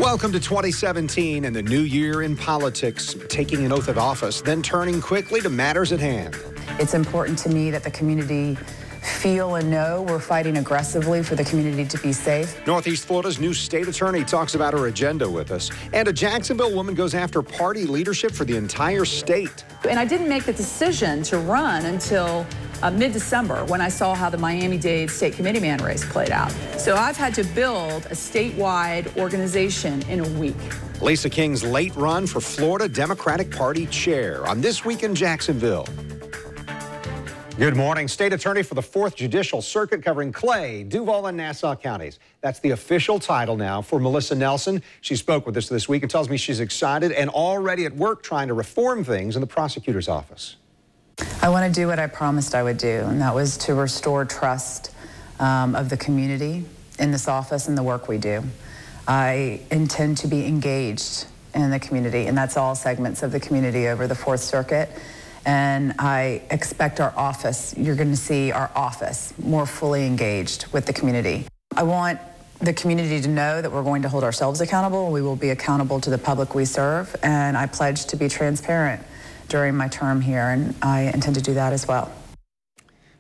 Welcome to 2017 and the new year in politics, taking an oath of office, then turning quickly to matters at hand. It's important to me that the community feel and know we're fighting aggressively for the community to be safe. Northeast Florida's new state attorney talks about her agenda with us. And a Jacksonville woman goes after party leadership for the entire state. And I didn't make the decision to run until mid-December when I saw how the Miami-Dade state committeeman race played out. So I've had to build a statewide organization in a week. Lisa King's late run for Florida Democratic Party chair on This Week in Jacksonville. Good morning. State attorney for the 4th Judicial Circuit covering Clay, Duval, and Nassau counties. That's the official title now for Melissa Nelson. She spoke with us this week and tells me she's excited and already at work trying to reform things in the prosecutor's office. I want to do what I promised I would do, and that was to restore trust of the community in this office and the work we do. I intend to be engaged in the community, and that's all segments of the community over the 4th Circuit. And I expect our office, you're going to see our office more fully engaged with the community. I want the community to know that we're going to hold ourselves accountable. We will be accountable to the public we serve, and I pledge to be transparent during my term here, and I intend to do that as well.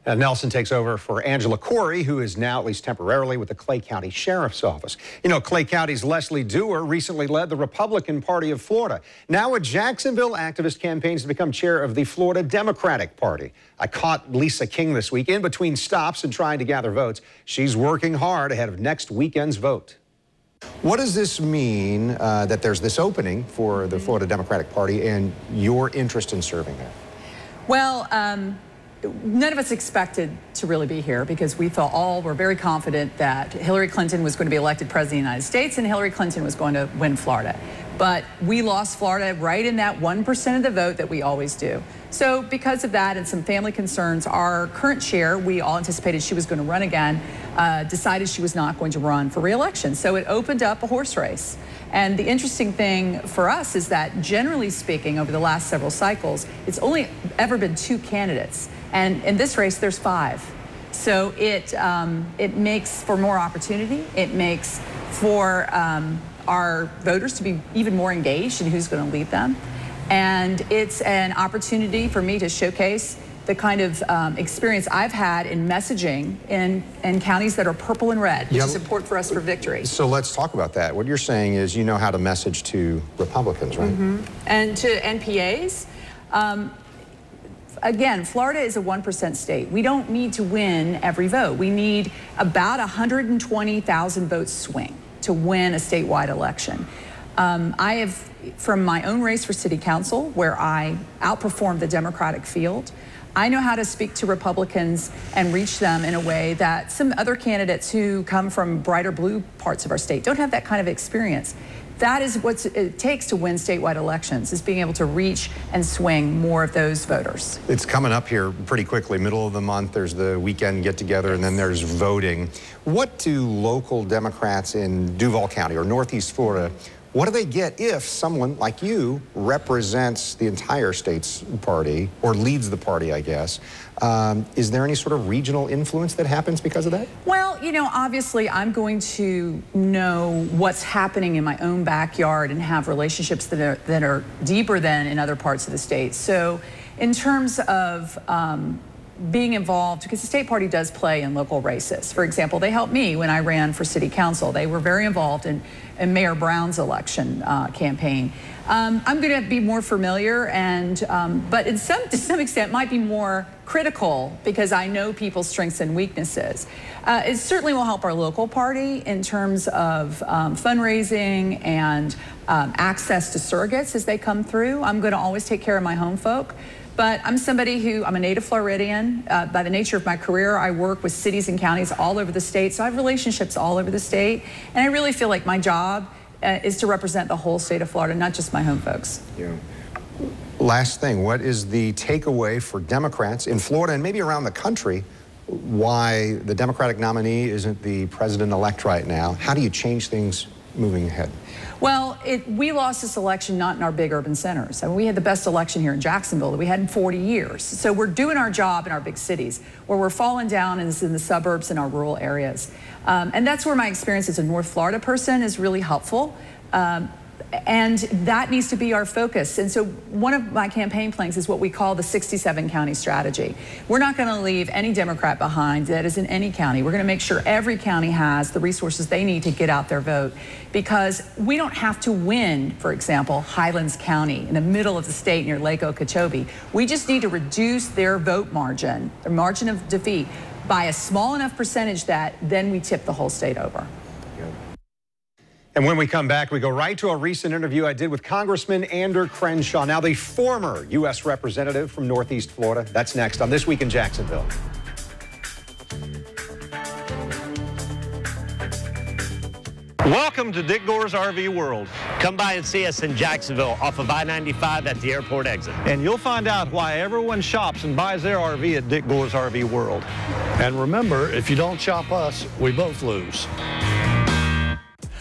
Nelson takes over for Angela Corey, who is now, at least temporarily, with the Clay County Sheriff's Office. You know, Clay County's Leslie Dewar recently led the Republican Party of Florida. Now a Jacksonville activist campaigns to become chair of the Florida Democratic Party. I caught Lisa King this week in between stops and trying to gather votes. She's working hard ahead of next weekend's vote. What does this mean that there's this opening for the Florida Democratic Party and your interest in serving there? Well, none of us expected to really be here because we were very confident that Hillary Clinton was going to be elected president of the United States and Hillary Clinton was going to win Florida. But we lost Florida right in that 1% of the vote that we always do. So because of that and some family concerns, our current chair, we all anticipated she was going to run again, decided she was not going to run for re-election. So it opened up a horse race. And the interesting thing for us is that generally speaking, over the last several cycles, it's only ever been 2 candidates. And in this race, there's 5. So it makes for more opportunity. It makes for our voters to be even more engaged in who's going to lead them. And it's an opportunity for me to showcase the kind of experience I've had in messaging in counties that are purple and red, which is important for us for victory. So let's talk about that. What you're saying is you know how to message to Republicans, right? And to NPAs. Again, Florida is a 1% state. We don't need to win every vote. We need about 120,000 votes swing to win a statewide election. I have, from my own race for city council, where I outperformed the Democratic field, I know how to speak to Republicans and reach them in a way that some other candidates who come from brighter blue parts of our state don't have that kind of experience. That is what it takes to win statewide elections, is being able to reach and swing more of those voters. It's coming up here pretty quickly. Middle of the month, there's the weekend get-together, and then there's voting. What do local Democrats in Duval County or Northeast Florida, what do they get if someone like you represents the entire state's party, or leads the party, I guess? Is there any sort of regional influence that happens because of that? Well, you know, obviously I'm going to know what's happening in my own backyard and have relationships that are deeper than in other parts of the state. So in terms of being involved, because the state party does play in local races. For example, they helped me when I ran for city council. They were very involved in Mayor Brown's election campaign. I'm going to be more familiar, but to some extent might be more critical because I know people's strengths and weaknesses. It certainly will help our local party in terms of fundraising and access to surrogates as they come through. I'm going to always take care of my home folk. But I'm a native Floridian. By the nature of my career, I work with cities and counties all over the state, so I have relationships all over the state. And I really feel like my job is to represent the whole state of Florida, not just my home folks. Yeah. Last thing, what is the takeaway for Democrats in Florida and maybe around the country why the Democratic nominee isn't the president-elect right now? How do you change things moving ahead? Well, we lost this election not in our big urban centers. I mean, we had the best election here in Jacksonville that we had in 40 years. So we're doing our job in our big cities. Where we're falling down is in the suburbs and our rural areas. And that's where my experience as a North Florida person is really helpful. And that needs to be our focus. And so one of my campaign plans is what we call the 67 county strategy. We're not going to leave any Democrat behind that is in any county. We're going to make sure every county has the resources they need to get out their vote, because we don't have to win, for example, Highlands County in the middle of the state near Lake Okeechobee. We just need to reduce their vote margin, their margin of defeat, by a small enough percentage that then we tip the whole state over. And when we come back, we go right to a recent interview I did with Congressman Andrew Crenshaw, now the former U.S. representative from Northeast Florida. That's next on This Week in Jacksonville. Welcome to Dick Gore's RV World. Come by and see us in Jacksonville off of I-95 at the airport exit. And you'll find out why everyone shops and buys their RV at Dick Gore's RV World. And remember, if you don't shop us, we both lose.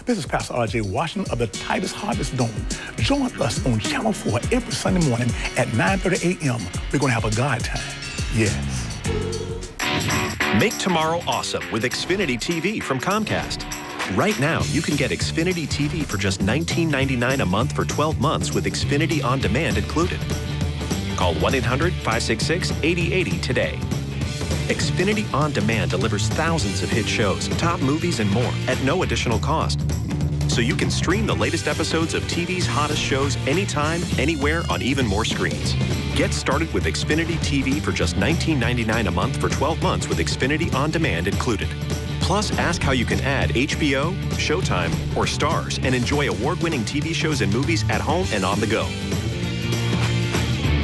This is Pastor R.J. Washington of the Titus Harvest Dome. Join us on Channel 4 every Sunday morning at 9:30 a.m. We're going to have a God time. Yes. Make tomorrow awesome with Xfinity TV from Comcast. Right now, you can get Xfinity TV for just $19.99 a month for 12 months with Xfinity On Demand included. Call 1-800-566-8080 today. Xfinity On Demand delivers thousands of hit shows, top movies, and more at no additional cost. So you can stream the latest episodes of TV's hottest shows anytime, anywhere, on even more screens. Get started with Xfinity TV for just $19.99 a month for 12 months with Xfinity On Demand included. Plus, ask how you can add HBO, Showtime, or Stars and enjoy award-winning TV shows and movies at home and on the go.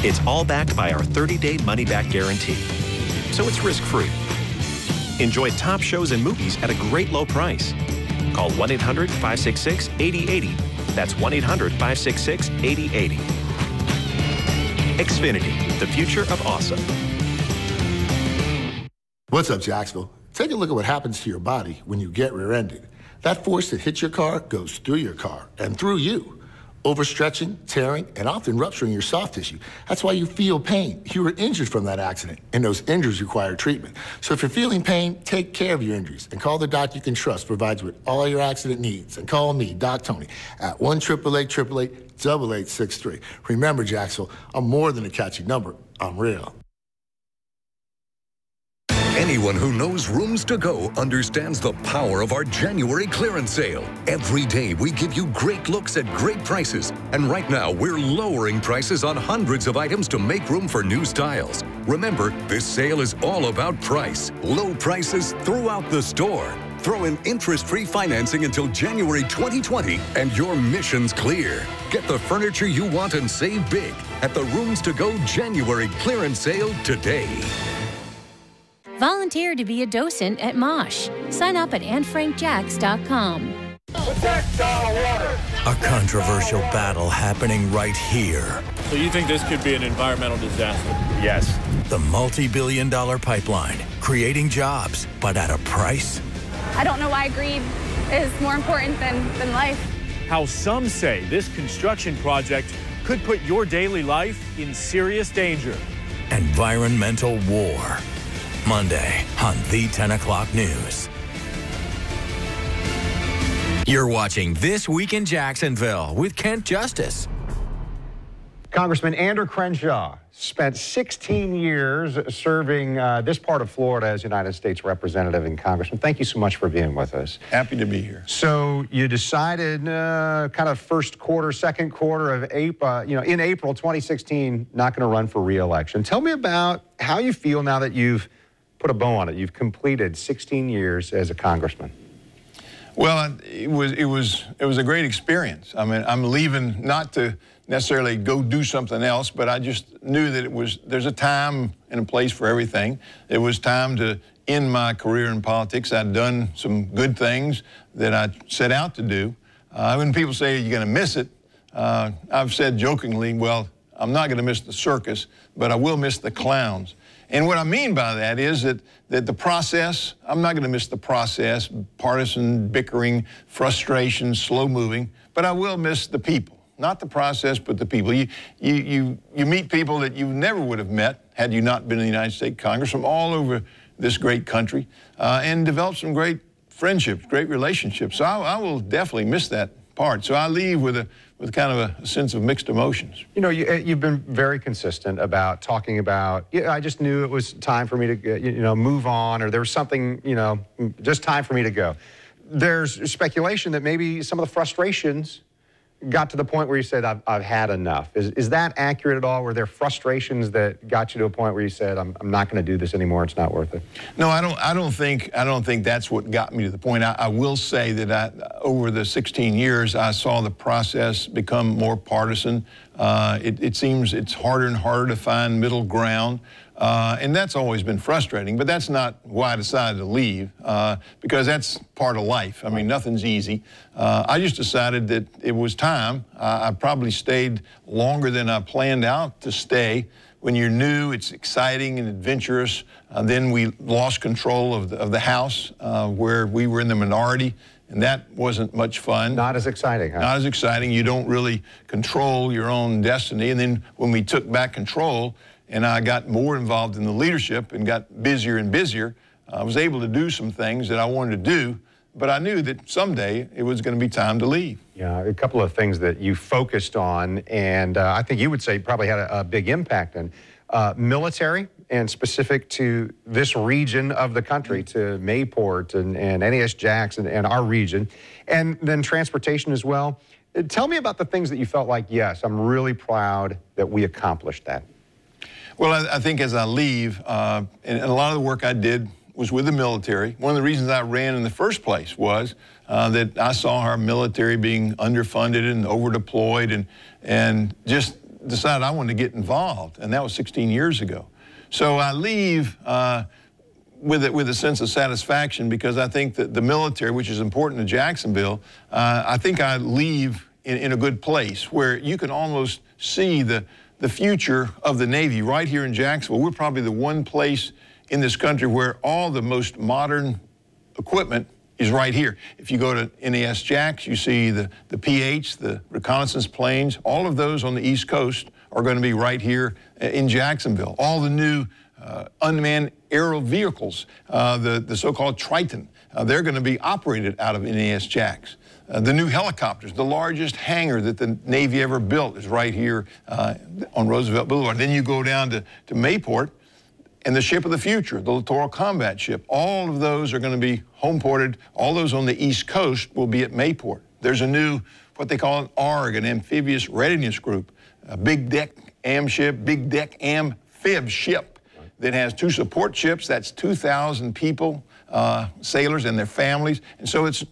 It's all backed by our 30-day money-back guarantee, so it's risk-free. Enjoy top shows and movies at a great low price. Call 1-800-566-8080. That's 1-800-566-8080. Xfinity, the future of awesome. What's up, Jacksonville? Take a look at what happens to your body when you get rear-ended. That force that hits your car goes through your car and through you, overstretching, tearing, and often rupturing your soft tissue. That's why you feel pain. You were injured from that accident, and those injuries require treatment. So if you're feeling pain, take care of your injuries and call the doctor you can trust, provides with all your accident needs. And call me, Doc Tony, at 1-888-888-8863. Remember, Jacksonville, I'm more than a catchy number. I'm real. Anyone who knows Rooms to Go understands the power of our January clearance sale. Every day we give you great looks at great prices. And right now we're lowering prices on hundreds of items to make room for new styles. Remember, this sale is all about price. Low prices throughout the store. Throw in interest-free financing until January 2020 and your mission's clear. Get the furniture you want and save big at the Rooms to Go January clearance sale today. Volunteer to be a docent at MOSH. Sign up at AnneFrankJacks.com. Protect our water. A controversial battle happening right here. So you think this could be an environmental disaster? Yes. The multi-billion-dollar pipeline, creating jobs, but at a price. I don't know why greed is more important than life. How some say this construction project could put your daily life in serious danger. Environmental war. Monday on the 10 o'clock news. You're watching This Week in Jacksonville with Kent Justice. Congressman Andrew Crenshaw spent 16 years serving this part of Florida as United States Representative and Congressman. Thank you so much for being with us. Happy to be here. So you decided kind of first quarter, second quarter of April, in April 2016, not going to run for re-election. Tell me about how you feel now that you've put a bow on it. You've completed 16 years as a congressman. Well, it was a great experience. I mean, I'm leaving not to necessarily go do something else, but I just knew that there's a time and a place for everything. It was time to end my career in politics. I'd done some good things that I set out to do. When people say you're going to miss it, I've said jokingly, well, I'm not going to miss the circus, but I will miss the clowns. And what I mean by that is that the process, I'm not going to miss the process, partisan bickering, frustration, slow moving, but I will miss the people. Not the process, but the people. You meet people that you never would have met had you not been in the United States Congress from all over this great country and develop some great friendships, great relationships. So I will definitely miss that part. So I leave with kind of a sense of mixed emotions. You know, you've been very consistent about talking about, I just knew it was time for me to, move on, or there was something, just time for me to go. There's speculation that maybe some of the frustrations got to the point where you said, I've had enough. Is that accurate at all? Were there frustrations that got you to a point where you said, I'm not going to do this anymore, it's not worth it? No, I don't think that's what got me to the point. I will say that over the 16 years, I saw the process become more partisan. It seems it's harder and harder to find middle ground. And that's always been frustrating, but that's not why I decided to leave, because that's part of life. I mean, nothing's easy. I just decided that it was time. I probably stayed longer than I planned out to stay. When you're new, it's exciting and adventurous. Then we lost control of the house where we were in the minority, and that wasn't much fun. Not as exciting, huh? Not as exciting. You don't really control your own destiny. And then when we took back control, and I got more involved in the leadership and got busier and busier, I was able to do some things that I wanted to do, but I knew that someday it was going to be time to leave. Yeah, a couple of things that you focused on, and I think you would say probably had a big impact on military, and specific to this region of the country, to Mayport and NAS Jax and our region, and then transportation as well. Tell me about the things that you felt like, yes, I'm really proud that we accomplished that. Well, I think as I leave, and a lot of the work I did was with the military. One of the reasons I ran in the first place was that I saw our military being underfunded and over-deployed, and just decided I wanted to get involved, and that was 16 years ago. So I leave with a sense of satisfaction, because I think that the military, which is important to Jacksonville, I think I leave in a good place where you can almost see the future of the Navy right here in Jacksonville. We're probably the one place in this country where all the most modern equipment is right here. If you go to NAS Jax, you see the PH, the reconnaissance planes, all of those on the East Coast are going to be right here in Jacksonville. All the new unmanned aerial vehicles, the so-called Triton, they're going to be operated out of NAS Jax. The new helicopters, the largest hangar that the Navy ever built, is right here on Roosevelt Boulevard. Then you go down to Mayport, and the ship of the future, the Littoral Combat Ship, all of those are going to be home ported. All those on the East Coast will be at Mayport. There's a new, what they call an ARG, an Amphibious Readiness Group, a big deck amphib, big deck amphib ship that has 2 support ships. That's 2,000 people, sailors and their families. And so it's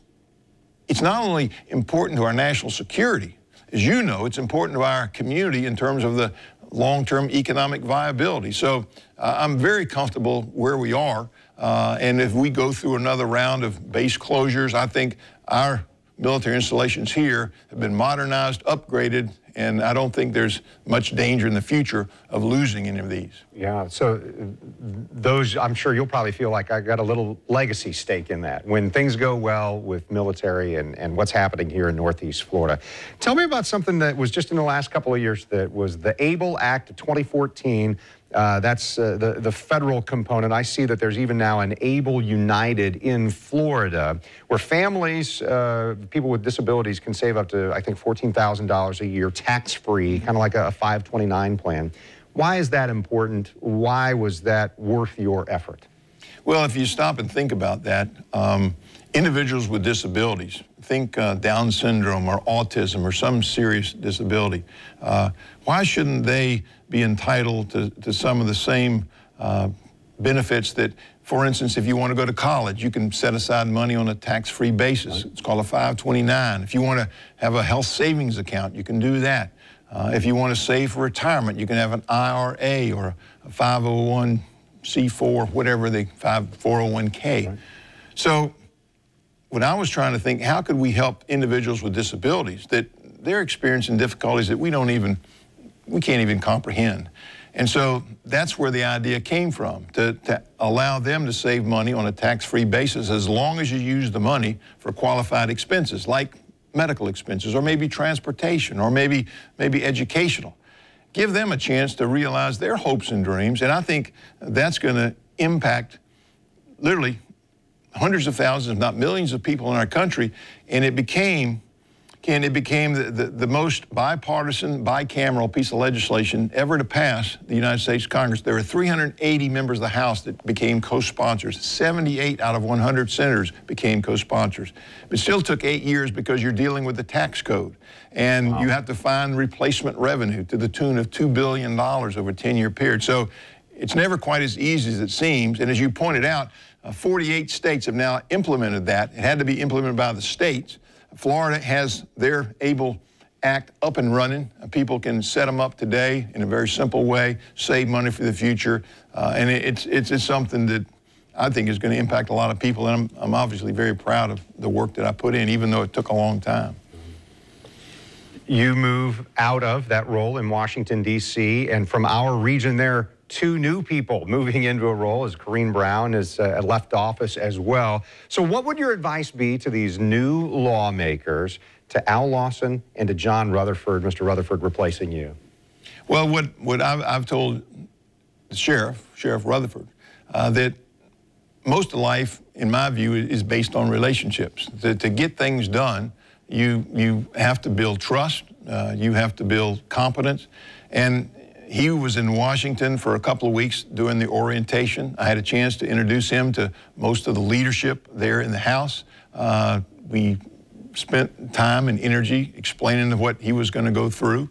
not only important to our national security, as you know, it's important to our community in terms of the long-term economic viability. So I'm very comfortable where we are. And if we go through another round of base closures, I think our military installations here have been modernized, upgraded, and I don't think there's much danger in the future of losing any of these. Yeah, so those, I'm sure you'll probably feel like I got a little legacy stake in that. When things go well with military and what's happening here in Northeast Florida. Tell me about something that was just in the last couple of years, that was the ABLE Act of 2014. That's the federal component. I see that there's even now an ABLE United in Florida, where families, people with disabilities, can save up to, I think, $14,000 a year, tax-free, kind of like a 529 plan. Why is that important? Why was that worth your effort? Well, if you stop and think about that, individuals with disabilities, think Down syndrome or autism or some serious disability, why shouldn't they be entitled to some of the same benefits that, for instance, if you want to go to college, you can set aside money on a tax-free basis. It's called a 529. If you want to have a health savings account, you can do that. If you want to save for retirement, you can have an IRA or a 501c4, whatever the 401k. Right. So when I was trying to think, how could we help individuals with disabilities that they're experiencing difficulties that we can't even comprehend. And so that's where the idea came from, to allow them to save money on a tax-free basis as long as you use the money for qualified expenses, like medical expenses, or maybe transportation, or maybe educational. Give them a chance to realize their hopes and dreams, and I think that's going to impact literally hundreds of thousands, if not millions of people in our country, and it became Ken, it became the most bipartisan, bicameral piece of legislation ever to pass the United States Congress. There were 380 members of the House that became co-sponsors. 78 out of 100 senators became co-sponsors. It still took 8 years because you're dealing with the tax code. And you have to find replacement revenue to the tune of $2 billion over a 10-year period. So it's never quite as easy as it seems. And as you pointed out, 48 states have now implemented that. It had to be implemented by the states. Florida has their ABLE Act up and running. People can set them up today in a very simple way, save money for the future. And it's something that I think is going to impact a lot of people. And I'm obviously very proud of the work that I put in, even though it took a long time. You move out of that role in Washington, D.C., and from our region there, 2 new people moving into a role, as Corrine Brown has left office as well. So what would your advice be to these new lawmakers, to Al Lawson and to John Rutherford, Mr. Rutherford replacing you? Well, what I've told the Sheriff Rutherford, that most of life, in my view, is based on relationships. To get things done, you have to build trust, you have to build competence, and he was in Washington for a couple of weeks doing the orientation. I had a chance to introduce him to most of the leadership there in the House. We spent time and energy explaining what he was going to go through.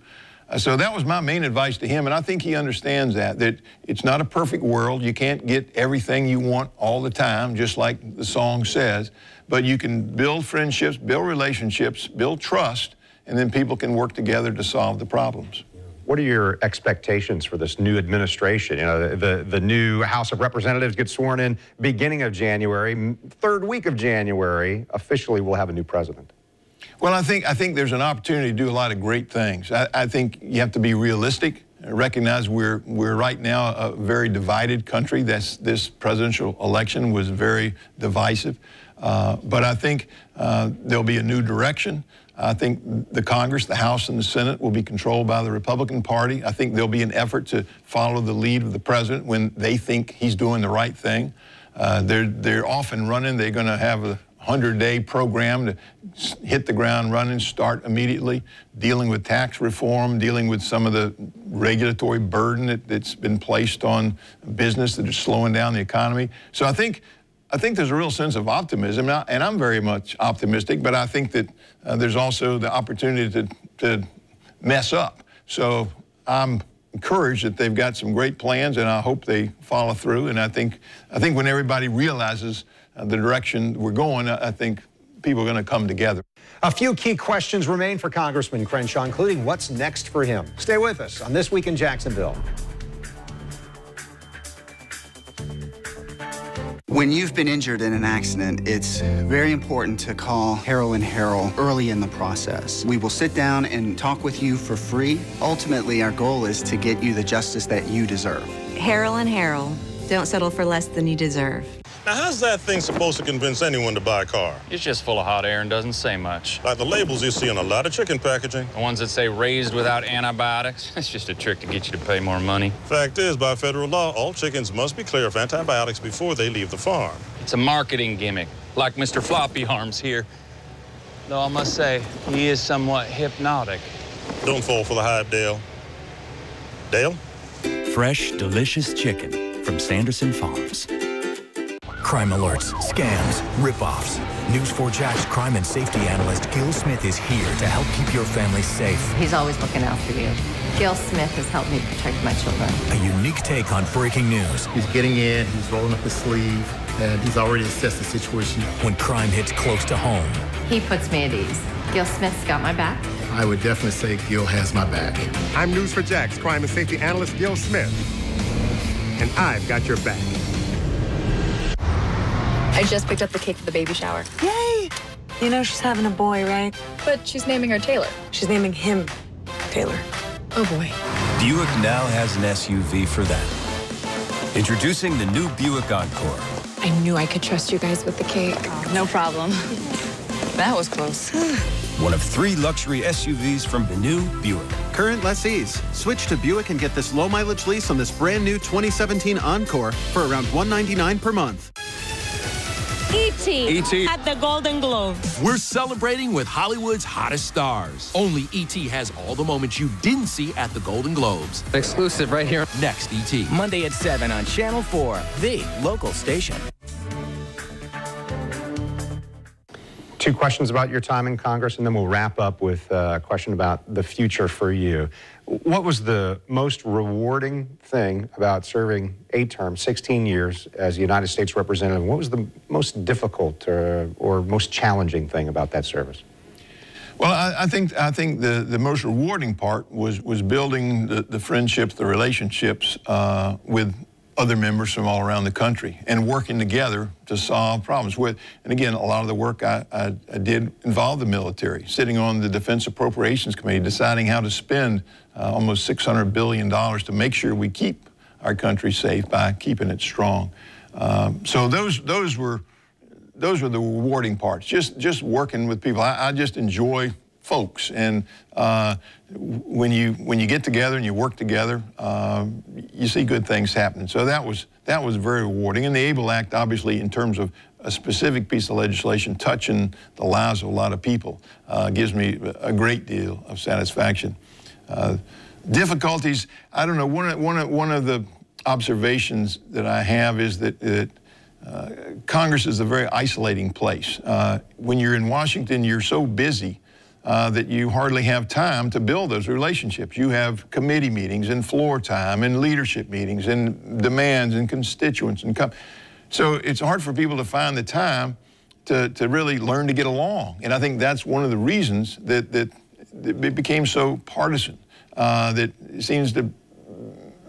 So that was my main advice to him, and I think he understands that it's not a perfect world. You can't get everything you want all the time, just like the song says, but you can build friendships, build relationships, build trust, and then people can work together to solve the problems. What are your expectations for this new administration? You know, the new House of Representatives gets sworn in beginning of January. Third week of January, officially we'll have a new president. Well, I think there's an opportunity to do a lot of great things. I think you have to be realistic, recognize we're right now a very divided country. This presidential election was very divisive. But I think there'll be a new direction. I think the Congress, the House, and the Senate will be controlled by the Republican Party. I think there'll be an effort to follow the lead of the president when they think he's doing the right thing. They're off and running. They're going to have a 100-day program to hit the ground running, start immediately, dealing with tax reform, dealing with some of the regulatory burden that's been placed on business that is slowing down the economy. So I think there's a real sense of optimism, and I'm very much optimistic, but I think that there's also the opportunity to mess up. So I'm encouraged that they've got some great plans, and I hope they follow through. And I think when everybody realizes the direction we're going, I think people are going to come together. A few key questions remain for Congressman Crenshaw, including what's next for him. Stay with us on This Week in Jacksonville. When you've been injured in an accident, it's very important to call Harold & Harold early in the process. We will sit down and talk with you for free. Ultimately, our goal is to get you the justice that you deserve. Harold & Harold. Don't settle for less than you deserve. Now, how's that thing supposed to convince anyone to buy a car? It's just full of hot air and doesn't say much. Like the labels you see on a lot of chicken packaging. The ones that say raised without antibiotics. It's just a trick to get you to pay more money. Fact is, by federal law, all chickens must be clear of antibiotics before they leave the farm. It's a marketing gimmick, like Mr. Floppy Arms here. Though I must say, he is somewhat hypnotic. Don't fall for the hype, Dale. Dale? Fresh, delicious chicken from Sanderson Farms. Crime alerts, scams, rip-offs. News 4 Jax crime and safety analyst Gil Smith is here to help keep your family safe. He's always looking out for you. Gil Smith has helped me protect my children. A unique take on breaking news. He's getting in, he's rolling up his sleeve, and he's already assessed the situation. When crime hits close to home. He puts me at ease. Gil Smith's got my back. I would definitely say Gil has my back. I'm News 4 Jax crime and safety analyst Gil Smith, and I've got your back. I just picked up the cake for the baby shower. Yay! You know she's having a boy, right? But she's naming her Taylor. She's naming him Taylor. Oh, boy. Buick now has an SUV for that. Introducing the new Buick Encore. I knew I could trust you guys with the cake. Oh, no problem. That was close. One of 3 luxury SUVs from the new Buick. Current lessees, switch to Buick and get this low-mileage lease on this brand new 2017 Encore for around $199 per month. E.T. E.T. at the Golden Globes. We're celebrating with Hollywood's hottest stars. Only E.T. has all the moments you didn't see at the Golden Globes. Exclusive right here. Next, E.T. Monday at 7 on Channel 4, the local station. 2 questions about your time in Congress, and then we'll wrap up with a question about the future for you. What was the most rewarding thing about serving 8 terms, 16 years as a United States representative? What was the most difficult or most challenging thing about that service? Well, I think the most rewarding part was building the friendships, the relationships with other members from all around the country and working together to solve problems. And again, a lot of the work I did involved the military, sitting on the Defense Appropriations Committee, deciding how to spend almost $600 billion to make sure we keep our country safe by keeping it strong. So those were the rewarding parts, just working with people. I just enjoy folks, and when you get together and you work together, you see good things happening. So that was very rewarding. And the ABLE Act, obviously, in terms of a specific piece of legislation touching the lives of a lot of people, gives me a great deal of satisfaction. Difficulties, I don't know. One of the observations that I have is that Congress is a very isolating place. When you're in Washington, you're so busy that you hardly have time to build those relationships. You have committee meetings and floor time and leadership meetings and demands and constituents so it's hard for people to find the time to really learn to get along. And I think that's one of the reasons that it became so partisan. That it seems to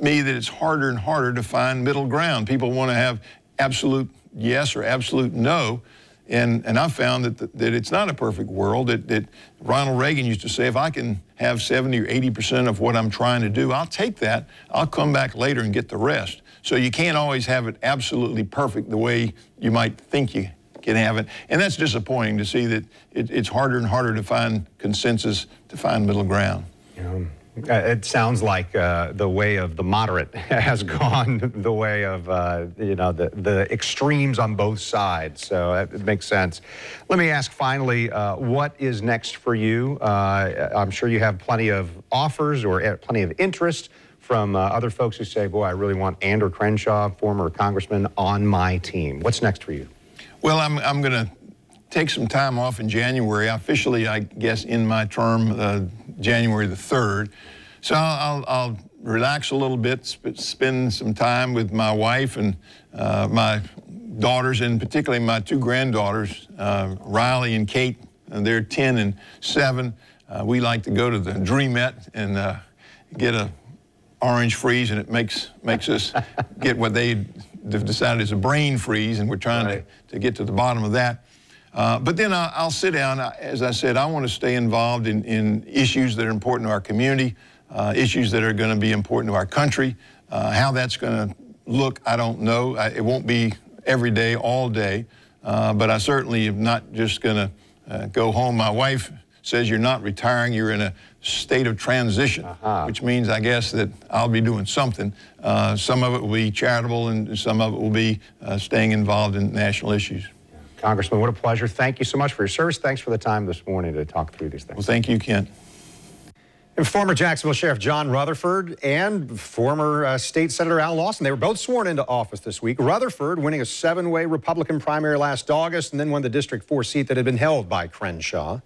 me that it's harder and harder to find middle ground. People want to have absolute yes or absolute no. And I've found that it's not a perfect world. That Ronald Reagan used to say, if I can have 70 or 80% of what I'm trying to do, I'll take that. I'll come back later and get the rest. So you can't always have it absolutely perfect the way you might think you can have it. And that's disappointing to see that it's harder and harder to find consensus, to find middle ground. It sounds like the way of the moderate has gone the way of, the extremes on both sides. So it makes sense. Let me ask finally, what is next for you? I'm sure you have plenty of offers or plenty of interest from other folks who say, boy, I really want Andrew Crenshaw, former congressman, on my team. What's next for you? Well, I'm going to take some time off in January. Officially, I guess, in my term, January the 3rd. So I'll relax a little bit, spend some time with my wife and my daughters, and particularly my 2 granddaughters, Riley and Kate. They're 10 and 7. We like to go to the Dreamette and get a orange freeze, and it makes us get what they've decided is a brain freeze, and we're trying to get to the bottom of that. But then I'll sit down. As I said, I want to stay involved in issues that are important to our community, issues that are going to be important to our country. How that's going to look, I don't know. It won't be every day, all day, but I certainly am not just going to go home. My wife says you're not retiring, you're in a state of transition, which means, I guess, that I'll be doing something. Some of it will be charitable, and some of it will be staying involved in national issues. Congressman, what a pleasure. Thank you so much for your service. Thanks for the time this morning to talk through these things. Well, thank you, Kent. And former Jacksonville Sheriff John Rutherford and former State Senator Al Lawson, they were both sworn into office this week. Rutherford winning a 7-way Republican primary last August and then won the District 4 seat that had been held by Crenshaw.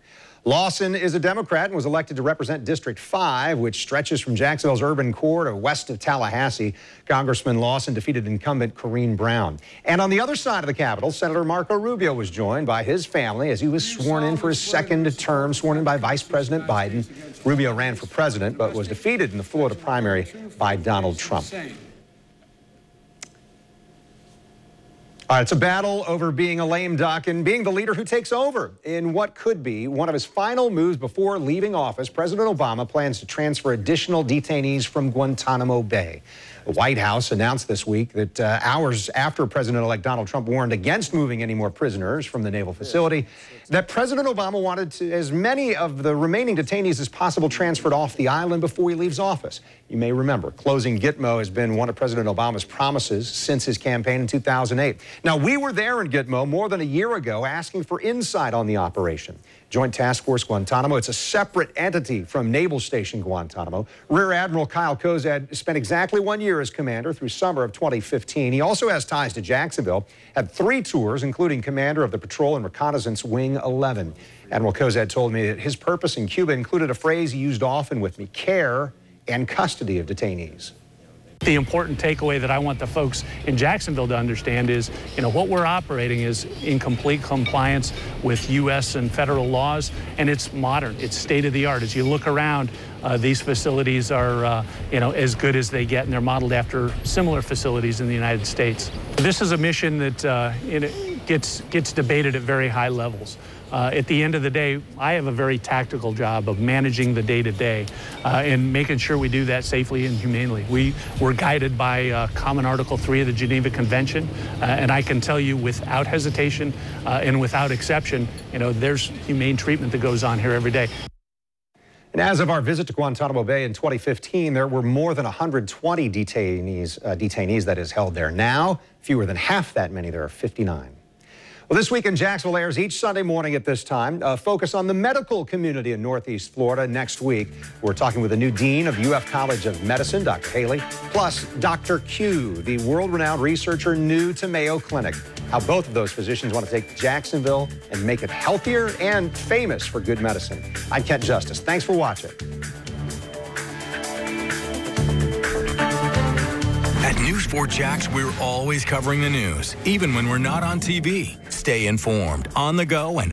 Lawson is a Democrat and was elected to represent District 5, which stretches from Jacksonville's urban core to west of Tallahassee. Congressman Lawson defeated incumbent Corrine Brown. And on the other side of the Capitol, Senator Marco Rubio was joined by his family as he was sworn in for his 2nd term, sworn in by Vice President Biden. Rubio ran for president, but was defeated in the Florida primary by Donald Trump. All right, it's a battle over being a lame duck and being the leader who takes over. In what could be one of his final moves before leaving office, President Obama plans to transfer additional detainees from Guantanamo Bay. The White House announced this week that hours after President-elect Donald Trump warned against moving any more prisoners from the naval facility, that President Obama wanted as many of the remaining detainees as possible transferred off the island before he leaves office. You may remember, closing Gitmo has been one of President Obama's promises since his campaign in 2008. Now, we were there in Gitmo more than a year ago asking for insight on the operation. Joint Task Force Guantanamo, it's a separate entity from Naval Station Guantanamo. Rear Admiral Kyle Kozad spent exactly 1 year as commander through summer of 2015. He also has ties to Jacksonville, had 3 tours, including commander of the Patrol and Reconnaissance Wing 11. Admiral Kozad told me that his purpose in Cuba included a phrase he used often with me: care and custody of detainees. The important takeaway that I want the folks in Jacksonville to understand is, what we're operating is in complete compliance with U.S. and federal laws, and it's modern, it's state-of-the-art. As you look around, these facilities are, as good as they get, and they're modeled after similar facilities in the United States. This is a mission that gets debated at very high levels. At the end of the day, I have a very tactical job of managing the day-to-day and making sure we do that safely and humanely. We're guided by Common Article 3 of the Geneva Convention, and I can tell you without hesitation and without exception, there's humane treatment that goes on here every day. And as of our visit to Guantanamo Bay in 2015, there were more than 120 detainees that is held there. Now, fewer than half that many. There are 59. Well, This Week in Jacksonville airs each Sunday morning at this time. Focus on the medical community in Northeast Florida. Next week, we're talking with the new dean of UF College of Medicine, Dr. Haley, plus Dr. Q, the world-renowned researcher new to Mayo Clinic. How both of those physicians want to take Jacksonville and make it healthier and famous for good medicine. I'm Kent Justice. Thanks for watching. At News 4 Jax, we're always covering the news, even when we're not on TV. Stay informed, on the go, and